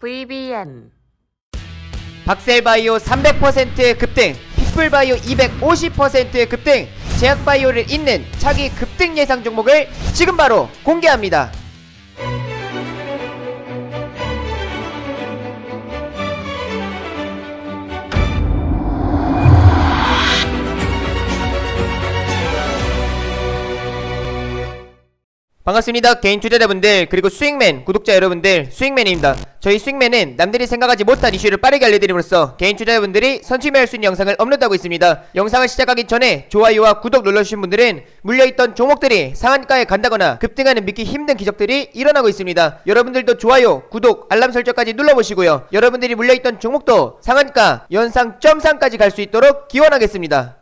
VBN 박셀바이오 300% 급등, 피플바이오 250% 급등, 제약바이오를 잇는 차기 급등 예상 종목을 지금 바로 공개합니다. 반갑습니다. 개인 투자자분들 그리고 수익맨 구독자 여러분들, 수익맨입니다. 저희 수익맨은 남들이 생각하지 못한 이슈를 빠르게 알려드림으로써 개인 투자자분들이 선취매할 수 있는 영상을 업로드하고 있습니다. 영상을 시작하기 전에 좋아요와 구독 눌러주신 분들은 물려있던 종목들이 상한가에 간다거나 급등하는 믿기 힘든 기적들이 일어나고 있습니다. 여러분들도 좋아요, 구독, 알람 설정까지 눌러보시고요. 여러분들이 물려있던 종목도 상한가, 연상, 점상까지 갈 수 있도록 기원하겠습니다.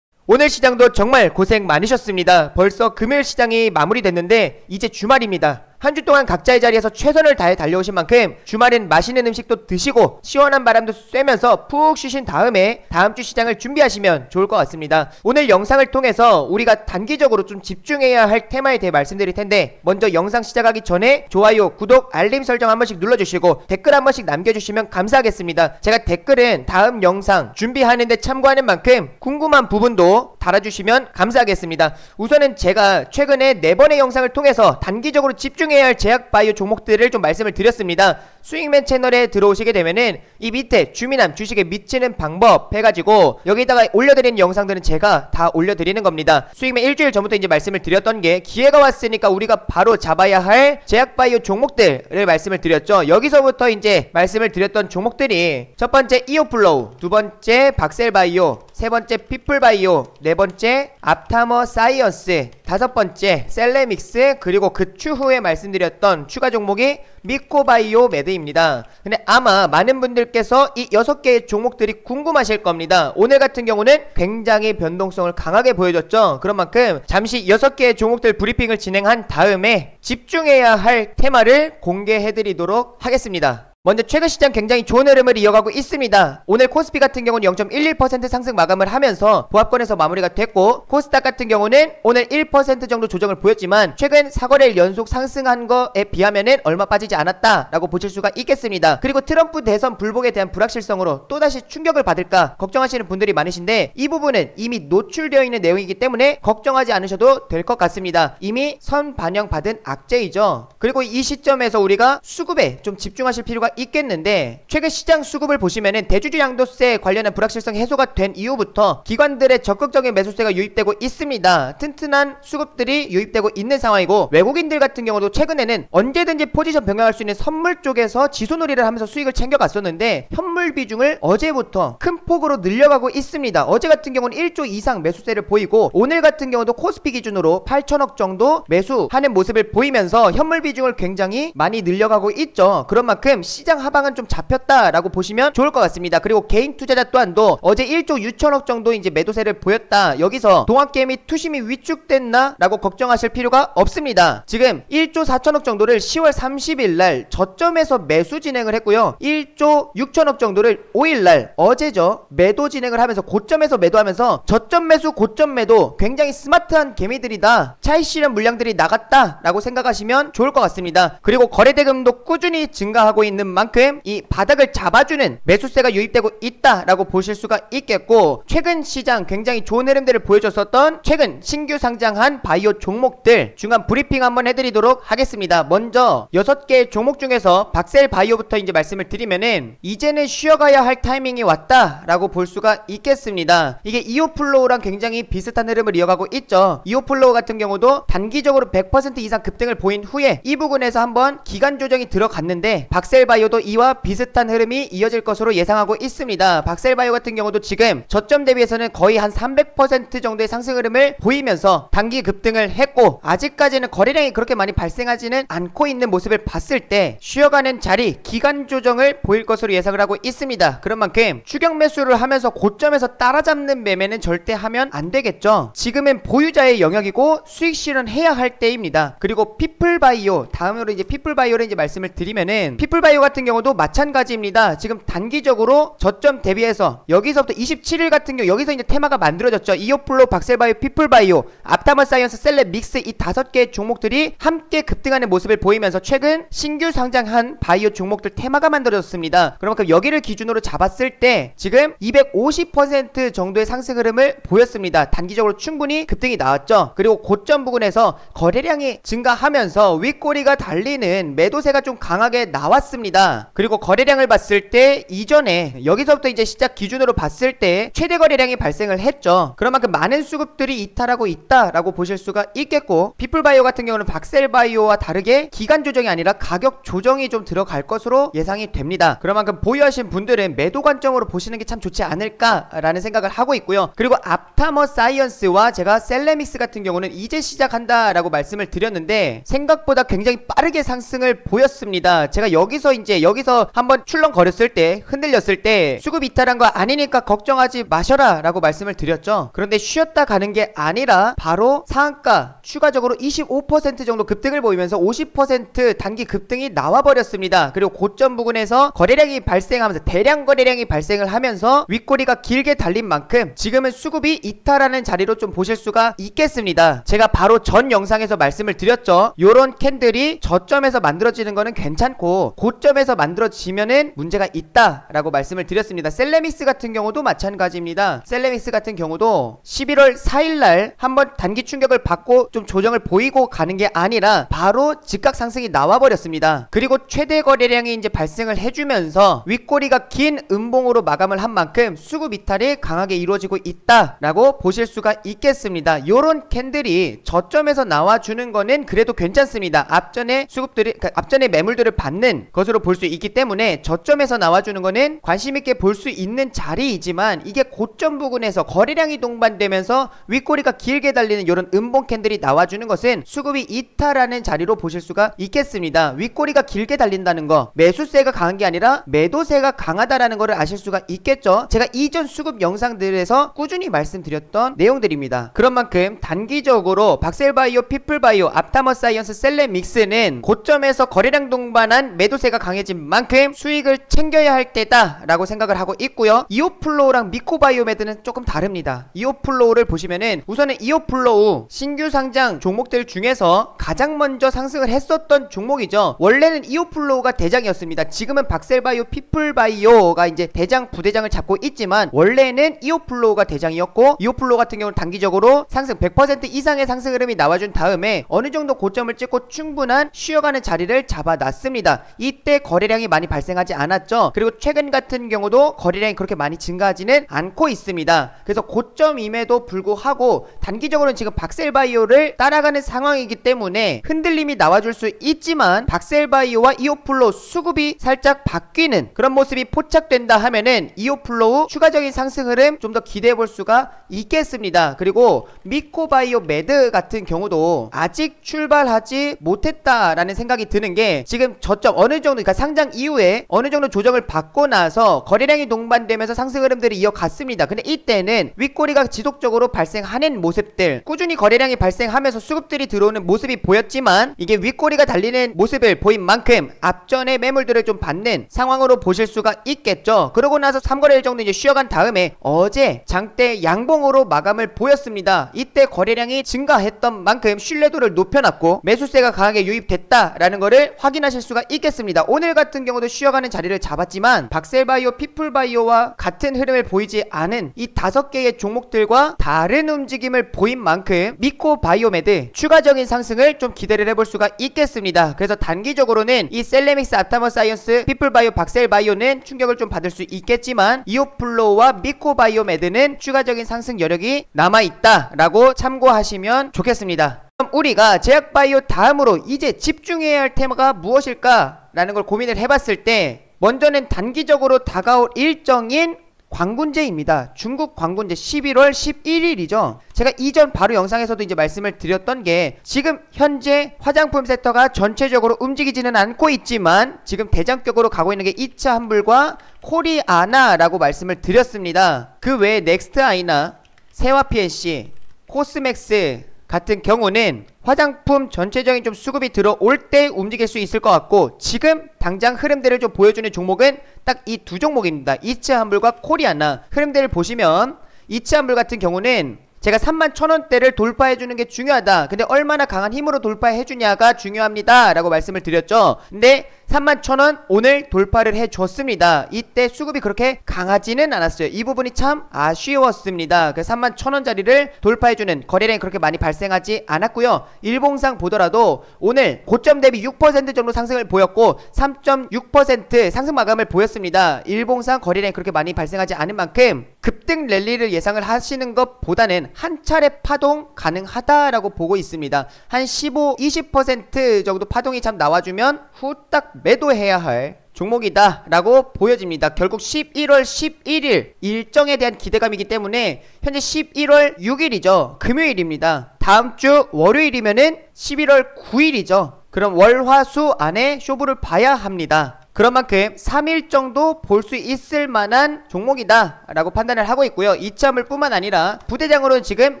오늘 시장도 정말 고생 많으셨습니다. 벌써 금요일 시장이 마무리됐는데 이제 주말입니다. 한 주 동안 각자의 자리에서 최선을 다해 달려오신 만큼 주말엔 맛있는 음식도 드시고 시원한 바람도 쐬면서 푹 쉬신 다음에 다음 주 시장을 준비하시면 좋을 것 같습니다. 오늘 영상을 통해서 우리가 단기적으로 좀 집중해야 할 테마에 대해 말씀드릴 텐데, 먼저 영상 시작하기 전에 좋아요, 구독, 알림 설정 한 번씩 눌러주시고 댓글 한 번씩 남겨주시면 감사하겠습니다. 제가 댓글은 다음 영상 준비하는데 참고하는 만큼 궁금한 부분도 달아주시면 감사하겠습니다. 우선은 제가 최근에 4번의 영상을 통해서 단기적으로 집중해야 할 제약바이오 종목들을 좀 말씀을 드렸습니다. 수익맨 채널에 들어오시게 되면은 이 밑에 주민함 주식에 미치는 방법 해가지고 여기다가 올려드리는 영상들은 제가 다 올려드리는 겁니다. 수익맨 일주일 전부터 이제 말씀을 드렸던 게, 기회가 왔으니까 우리가 바로 잡아야 할 제약바이오 종목들을 말씀을 드렸죠. 여기서부터 이제 말씀을 드렸던 종목들이 첫 번째 이오플로우, 두 번째 박셀바이오, 세 번째 피플바이오, 네 번째 앞타머 사이언스, 다섯 번째 셀레믹스, 그리고 그 추후에 말씀드렸던 추가 종목이 미코바이오 메드입니다. 근데 아마 많은 분들께서 이 6개의 종목들이 궁금하실 겁니다. 오늘 같은 경우는 굉장히 변동성을 강하게 보여줬죠. 그런 만큼 잠시 6개의 종목들 브리핑을 진행한 다음에 집중해야 할 테마를 공개해드리도록 하겠습니다. 먼저 최근 시장 굉장히 좋은 흐름을 이어가고 있습니다. 오늘 코스피 같은 경우는 0.11% 상승 마감을 하면서 보합권에서 마무리가 됐고, 코스닥 같은 경우는 오늘 1% 정도 조정을 보였지만 최근 4거래일 연속 상승한 거에 비하면은 얼마 빠지지 않았다라고 보실 수가 있겠습니다. 그리고 트럼프 대선 불복에 대한 불확실성으로 또다시 충격을 받을까 걱정하시는 분들이 많으신데, 이 부분은 이미 노출되어 있는 내용이기 때문에 걱정하지 않으셔도 될 것 같습니다. 이미 선 반영받은 악재이죠. 그리고 이 시점에서 우리가 수급에 좀 집중하실 필요가 있겠는데, 최근 시장 수급을 보시면은 대주주 양도세 관련한 불확실성 해소가 된 이후부터 기관들의 적극적인 매수세가 유입되고 있습니다. 튼튼한 수급들이 유입되고 있는 상황이고, 외국인들 같은 경우도 최근에는 언제든지 포지션 변경할 수 있는 선물 쪽에서 지수놀이를 하면서 수익을 챙겨갔었는데 현물 비중을 어제부터 큰 폭으로 늘려가고 있습니다. 어제 같은 경우는 1조 이상 매수세를 보이고, 오늘 같은 경우도 코스피 기준으로 8천억 정도 매수하는 모습을 보이면서 현물 비중을 굉장히 많이 늘려가고 있죠. 그런 만큼 시장 하방은 좀 잡혔다라고 보시면 좋을 것 같습니다. 그리고 개인 투자자 또한도 어제 1조 6천억 정도 이제 매도세를 보였다. 여기서 동학개미 투심이 위축됐나? 라고 걱정하실 필요가 없습니다. 지금 1조 4천억 정도를 10월 30일날 저점에서 매수 진행을 했고요. 1조 6천억 정도를 5일날 어제죠, 매도 진행을 하면서 고점에서 매도하면서 저점 매수 고점 매도, 굉장히 스마트한 개미들이다, 차익 실현 물량들이 나갔다 라고 생각하시면 좋을 것 같습니다. 그리고 거래대금도 꾸준히 증가하고 있는 만큼 이 바닥을 잡아주는 매수세가 유입되고 있다라고 보실 수가 있겠고, 최근 시장 굉장히 좋은 흐름들을 보여줬었던 최근 신규 상장한 바이오 종목들 중간 브리핑 한번 해드리도록 하겠습니다. 먼저 6개의 종목 중에서 박셀바이오부터 이제 말씀을 드리면은 이제는 쉬어가야 할 타이밍이 왔다라고 볼 수가 있겠습니다. 이게 이오플로우랑 굉장히 비슷한 흐름을 이어가고 있죠. 이오플로우 같은 경우도 단기적으로 100% 이상 급등을 보인 후에 이 부분에서 한번 기간 조정이 들어갔는데, 박셀바이오도 이와 비슷한 흐름이 이어질 것으로 예상하고 있습니다. 박셀바이오 같은 경우도 지금 저점 대비해서는 거의 한 300% 정도의 상승 흐름을 보이면서 단기 급등을 했고, 아직까지는 거래량이 그렇게 많이 발생하지는 않고 있는 모습을 봤을 때 쉬어가는 자리, 기간 조정을 보일 것으로 예상을 하고 있습니다. 그런 만큼 추격 매수를 하면서 고점에서 따라잡는 매매는 절대 하면 안 되겠죠. 지금은 보유자의 영역이고 수익 실현해야 할 때입니다. 그리고 피플바이오, 다음으로 이제 피플바이오를 이제 말씀을 드리면은, 피플바이오가 같은 경우도 마찬가지입니다. 지금 단기적으로 저점 대비해서 여기서부터 27일 같은 경우 여기서 이제 테마가 만들어졌죠. 이오플로우, 박셀바이오, 피플바이오, 앞타머사이언스, 셀렙믹스 이 5개의 종목들이 함께 급등하는 모습을 보이면서 최근 신규 상장한 바이오 종목들 테마가 만들어졌습니다. 그만큼 여기를 기준으로 잡았을 때 지금 250% 정도의 상승 흐름을 보였습니다. 단기적으로 충분히 급등이 나왔죠. 그리고 고점 부근에서 거래량이 증가하면서 윗꼬리가 달리는 매도세가 좀 강하게 나왔습니다. 그리고 거래량을 봤을 때 이전에 여기서부터 이제 시작 기준으로 봤을 때 최대 거래량이 발생을 했죠. 그런 만큼 많은 수급들이 이탈하고 있다라고 보실 수가 있겠고, 피플바이오 같은 경우는 박셀바이오와 다르게 기간 조정이 아니라 가격 조정이 좀 들어갈 것으로 예상이 됩니다. 그런 만큼 보유하신 분들은 매도 관점으로 보시는 게 참 좋지 않을까라는 생각을 하고 있고요. 그리고 앞타머사이언스와 제가 셀레믹스 같은 경우는 이제 시작한다라고 말씀을 드렸는데 생각보다 굉장히 빠르게 상승을 보였습니다. 제가 여기서 한번 출렁거렸을 때, 흔들렸을 때 수급 이탈한 거 아니니까 걱정하지 마셔라 라고 말씀을 드렸죠. 그런데 쉬었다 가는 게 아니라 바로 상한가 추가적으로 25% 정도 급등을 보이면서 50% 단기 급등이 나와버렸습니다. 그리고 고점 부근에서 거래량이 발생하면서 대량 거래량이 발생을 하면서 윗꼬리가 길게 달린 만큼 지금은 수급이 이탈하는 자리로 좀 보실 수가 있겠습니다. 제가 바로 전 영상에서 말씀을 드렸죠. 요런 캔들이 저점에서 만들어지는 거는 괜찮고 고점에서 만들어지면은 문제가 있다 라고 말씀을 드렸습니다. 셀레믹스 같은 경우도 마찬가지입니다. 셀레믹스 같은 경우도 11월 4일날 한번 단기 충격을 받고 좀 조정을 보이고 가는 게 아니라 바로 즉각 상승이 나와버렸습니다. 그리고 최대 거래량이 이제 발생을 해주면서 윗꼬리가 긴 음봉으로 마감을 한 만큼 수급 이탈이 강하게 이루어지고 있다라고 보실 수가 있겠습니다. 요런 캔들이 저점에서 나와주는 거는 그래도 괜찮습니다. 앞전에 수급들이, 앞전에 매물들을 받는 것으로 볼 수 있기 때문에 저점에서 나와주는 거는 관심있게 볼 수 있는 자리이지만, 이게 고점 부근에서 거래량이 동반되면서 윗꼬리가 길게 달리는 요런 음봉 캔들이 나와주는 것은 수급이 이탈하는 자리로 보실 수가 있겠습니다. 윗꼬리가 길게 달린다는 거, 매수세가 강한 게 아니라 매도세가 강하다라는 거를 아실 수가 있겠죠. 제가 이전 수급 영상들에서 꾸준히 말씀드렸던 내용들입니다. 그런 만큼 단기적으로 박셀바이오, 피플바이오, 앞타머사이언스, 셀레믹스는 고점에서 거래량 동반한 매도세가 강해진 만큼 수익을 챙겨야 할 때다 라고 생각을 하고 있고요. 이오플로우랑 미코바이오메드는 조금 다릅니다. 이오플로우를 보시면은 우선은 이오플로우 신규 상장 종목들 중에서 가장 먼저 상승을 했었던 종목이죠. 원래는 이오플로우가 대장이었습니다. 지금은 박셀바이오, 피플바이오가 이제 대장, 부대장을 잡고 있지만 원래는 이오플로우가 대장이었고, 이오플로우 같은 경우는 단기적으로 상승 100% 이상의 상승 흐름이 나와준 다음에 어느 정도 고점을 찍고 충분한 쉬어가는 자리를 잡아놨습니다. 이때 거래량이 많이 발생하지 않았죠. 그리고 최근 같은 경우도 거래량이 그렇게 많이 증가하지는 않고 있습니다. 그래서 고점임에도 불구하고 단기적으로는 지금 박셀바이오를 따라가는 상황이기 때문에 흔들림이 나와줄 수 있지만, 박셀바이오와 이오플로우 수급이 살짝 바뀌는 그런 모습이 포착된다 하면은 이오플로우 추가적인 상승 흐름 좀 더 기대해 볼 수가 있겠습니다. 그리고 미코바이오메드 같은 경우도 아직 출발하지 못했다라는 생각이 드는 게, 지금 저점 어느 정도, 그러니까 상장 이후에 어느 정도 조정을 받고 나서 거래량이 동반되면서 상승 흐름들이 이어갔습니다. 근데 이때는 윗꼬리가 지속적으로 발생하는 모습들, 꾸준히 거래량이 발생하면서 수급들이 들어오는 모습이 보였지만, 이게 윗꼬리가 달리는 모습을 보인 만큼 앞전에 매물들을 좀 받는 상황으로 보실 수가 있겠죠. 그러고 나서 3거래일 정도 이제 쉬어간 다음에 어제 장대 양봉으로 마감을 보였습니다. 이때 거래량이 증가했던 만큼 신뢰도를 높여놨고 매수세가 강하게 유입됐다라는 거를 확인하실 수가 있겠습니다. 오늘 같은 경우도 쉬어가는 자리를 잡았지만 박셀바이오, 피플바이오와 같은 흐름을 보이지 않은 이 5개의 종목들과 다른 움직임을 보인 만큼 미코바이오메드 추가적인 상승을 좀 기대를 해볼 수가 있겠습니다. 그래서 단기적으로는 이 셀레믹스, 앞타머사이언스, 피플바이오, 박셀바이오는 충격을 좀 받을 수 있겠지만, 이오플로우와 미코바이오메드는 추가적인 상승 여력이 남아있다라고 참고하시면 좋겠습니다. 그럼 우리가 제약바이오 다음으로 이제 집중해야 할 테마가 무엇일까 라는 걸 고민을 해봤을 때, 먼저는 단기적으로 다가올 일정인 광군제입니다. 중국 광군제 11월 11일이죠. 제가 이전 바로 영상에서도 이제 말씀을 드렸던 게, 지금 현재 화장품 섹터가 전체적으로 움직이지는 않고 있지만 지금 대장격으로 가고 있는 게 2차 환불과 코리아나라고 말씀을 드렸습니다. 그 외에 넥스트아이나, 세화 PNC, 코스맥스, 같은 경우는 화장품 전체적인 좀 수급이 들어올 때 움직일 수 있을 것 같고, 지금 당장 흐름들을 좀 보여주는 종목은 딱 이 두 종목입니다. 이츠한불과 코리아나. 흐름들을 보시면 이츠한불 같은 경우는 제가 31,000원대를 돌파해주는 게 중요하다, 근데 얼마나 강한 힘으로 돌파해주냐가 중요합니다 라고 말씀을 드렸죠. 근데 31,000원 오늘 돌파를 해줬습니다. 이때 수급이 그렇게 강하지는 않았어요. 이 부분이 참 아쉬웠습니다. 그 31,000원짜리를 돌파해주는 거래량이 그렇게 많이 발생하지 않았고요. 일봉상 보더라도 오늘 고점 대비 6% 정도 상승을 보였고 3.6% 상승 마감을 보였습니다. 일봉상 거래량이 그렇게 많이 발생하지 않은 만큼 급등 랠리를 예상을 하시는 것보다는 한 차례 파동 가능하다라고 보고 있습니다. 한 15, 20% 정도 파동이 참 나와주면 후딱 매도해야 할 종목이다 라고 보여집니다. 결국 11월 11일 일정에 대한 기대감이기 때문에 현재 11월 6일이죠. 금요일입니다. 다음주 월요일이면은 11월 9일이죠. 그럼 월화수 안에 쇼부를 봐야 합니다. 그런 만큼 3일 정도 볼 수 있을 만한 종목이다 라고 판단을 하고 있고요. 이츠한불 뿐만 아니라 부대장으로는 지금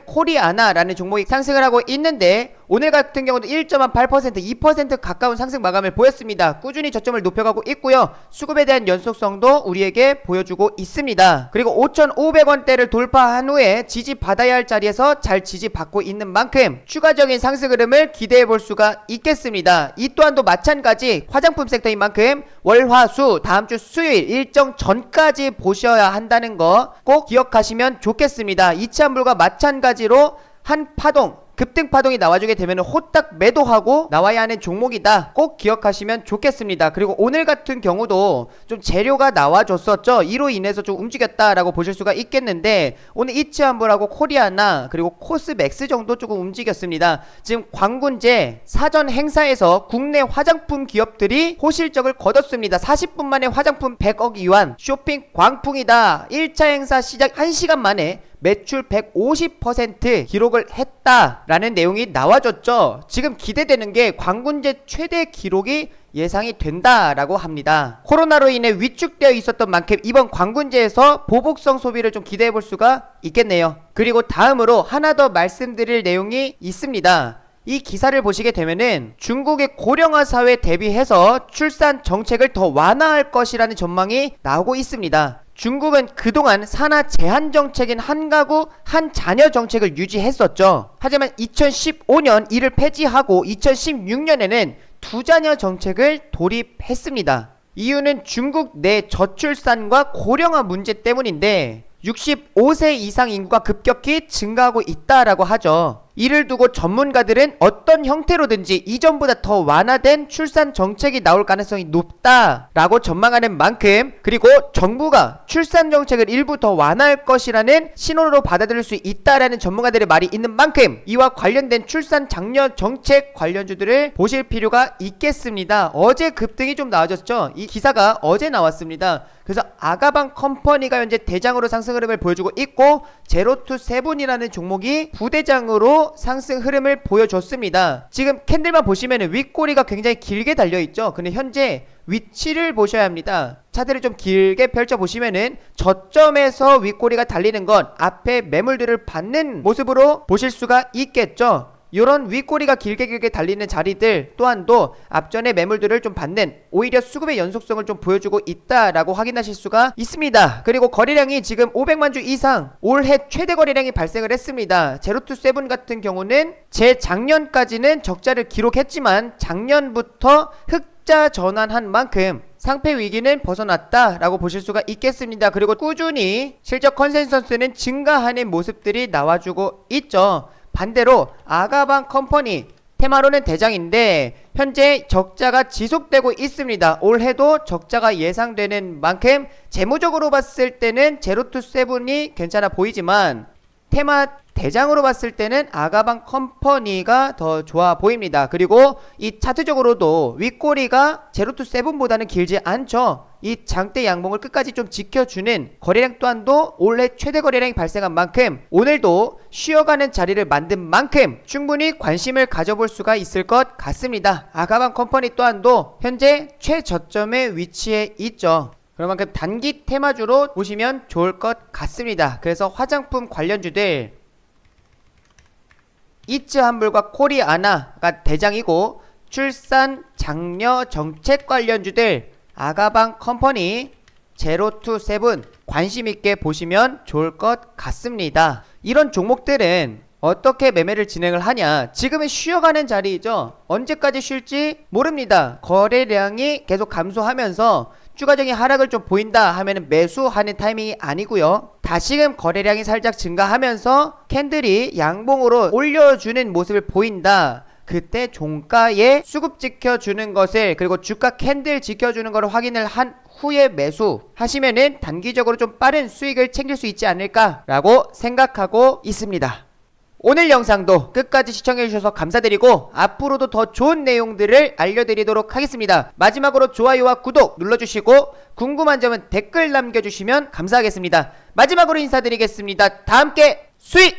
코리아나 라는 종목이 상승을 하고 있는데, 오늘 같은 경우도 1.8%, 2% 가까운 상승 마감을 보였습니다. 꾸준히 저점을 높여가고 있고요. 수급에 대한 연속성도 우리에게 보여주고 있습니다. 그리고 5,500원대를 돌파한 후에 지지받아야 할 자리에서 잘 지지받고 있는 만큼 추가적인 상승 흐름을 기대해 볼 수가 있겠습니다. 이 또한도 마찬가지 화장품 섹터인 만큼 월화수 다음주 수요일 일정 전까지 보셔야 한다는 거 꼭 기억하시면 좋겠습니다. 이츠한불과 마찬가지로 한 파동, 급등 파동이 나와주게 되면 호딱 매도하고 나와야 하는 종목이다, 꼭 기억하시면 좋겠습니다. 그리고 오늘 같은 경우도 좀 재료가 나와줬었죠. 이로 인해서 좀 움직였다라고 보실 수가 있겠는데, 오늘 이츠한불하고 코리아나 그리고 코스맥스 정도 조금 움직였습니다. 지금 광군제 사전 행사에서 국내 화장품 기업들이 호실적을 거뒀습니다. 40분 만에 화장품 100억 위안 쇼핑 광풍이다. 1차 행사 시작 1시간 만에 매출 150% 기록을 했다라는 내용이 나와줬죠. 지금 기대되는 게 광군제 최대 기록이 예상이 된다라고 합니다. 코로나로 인해 위축되어 있었던 만큼 이번 광군제에서 보복성 소비를 좀 기대해 볼 수가 있겠네요. 그리고 다음으로 하나 더 말씀드릴 내용이 있습니다. 이 기사를 보시게 되면은 중국의 고령화 사회 대비해서 출산 정책을 더 완화할 것이라는 전망이 나오고 있습니다. 중국은 그동안 산하 제한 정책인 한 가구 한 자녀 정책을 유지했었죠. 하지만 2015년 이를 폐지하고 2016년에는 두 자녀 정책을 도입했습니다. 이유는 중국 내 저출산과 고령화 문제 때문인데 65세 이상 인구가 급격히 증가하고 있다라고 하죠. 이를 두고 전문가들은 어떤 형태로든지 이전보다 더 완화된 출산 정책이 나올 가능성이 높다라고 전망하는 만큼, 그리고 정부가 출산 정책을 일부 더 완화할 것이라는 신호로 받아들일 수 있다라는 전문가들의 말이 있는 만큼 이와 관련된 출산 장려 정책 관련주들을 보실 필요가 있겠습니다. 어제 급등이 좀 나와졌죠. 이 기사가 어제 나왔습니다. 그래서 아가방 컴퍼니가 현재 대장으로 상승 흐름을 보여주고 있고, 제로투세븐이라는 종목이 부대장으로 상승 흐름을 보여줬습니다. 지금 캔들만 보시면 윗꼬리가 굉장히 길게 달려있죠. 근데 현재 위치를 보셔야 합니다. 차트를 좀 길게 펼쳐보시면은 저점에서 윗꼬리가 달리는 건 앞에 매물들을 받는 모습으로 보실 수가 있겠죠. 요런 윗꼬리가 길게 달리는 자리들 또한도 앞전에 매물들을 좀 받는, 오히려 수급의 연속성을 좀 보여주고 있다라고 확인하실 수가 있습니다. 그리고 거래량이 지금 500만 주 이상 올해 최대 거래량이 발생을 했습니다. 제로투세븐 같은 경우는 재작년까지는 적자를 기록했지만 작년부터 흑자 전환한 만큼 상패 위기는 벗어났다라고 보실 수가 있겠습니다. 그리고 꾸준히 실적 컨센서스는 증가하는 모습들이 나와주고 있죠. 반대로 아가방 컴퍼니 테마로는 대장인데 현재 적자가 지속되고 있습니다. 올해도 적자가 예상되는 만큼 재무적으로 봤을 때는 제로투세븐이 괜찮아 보이지만 테마 대장으로 봤을 때는 아가방 컴퍼니가 더 좋아 보입니다. 그리고 이 차트적으로도 윗꼬리가 제로투세븐보다는 길지 않죠. 이 장대 양봉을 끝까지 좀 지켜주는 거래량 또한도 올해 최대 거래량이 발생한 만큼 오늘도 쉬어가는 자리를 만든 만큼 충분히 관심을 가져볼 수가 있을 것 같습니다. 아가방 컴퍼니 또한도 현재 최저점에 위치해 있죠. 그만큼 단기 테마주로 보시면 좋을 것 같습니다. 그래서 화장품 관련주들 이츠한불과 코리아나가 대장이고, 출산, 장려 정책 관련주들 아가방 컴퍼니, 제로투세븐 관심있게 보시면 좋을 것 같습니다. 이런 종목들은 어떻게 매매를 진행을 하냐, 지금은 쉬어가는 자리이죠. 언제까지 쉴지 모릅니다. 거래량이 계속 감소하면서 추가적인 하락을 좀 보인다 하면 매수하는 타이밍이 아니고요, 다시금 거래량이 살짝 증가하면서 캔들이 양봉으로 올려주는 모습을 보인다, 그때 종가에 수급 지켜주는 것을, 그리고 주가 캔들 지켜주는 것을 확인을 한 후에 매수 하시면은 단기적으로 좀 빠른 수익을 챙길 수 있지 않을까 라고 생각하고 있습니다. 오늘 영상도 끝까지 시청해주셔서 감사드리고, 앞으로도 더 좋은 내용들을 알려드리도록 하겠습니다. 마지막으로 좋아요와 구독 눌러주시고, 궁금한 점은 댓글 남겨주시면 감사하겠습니다. 마지막으로 인사드리겠습니다. 다 함께 수익!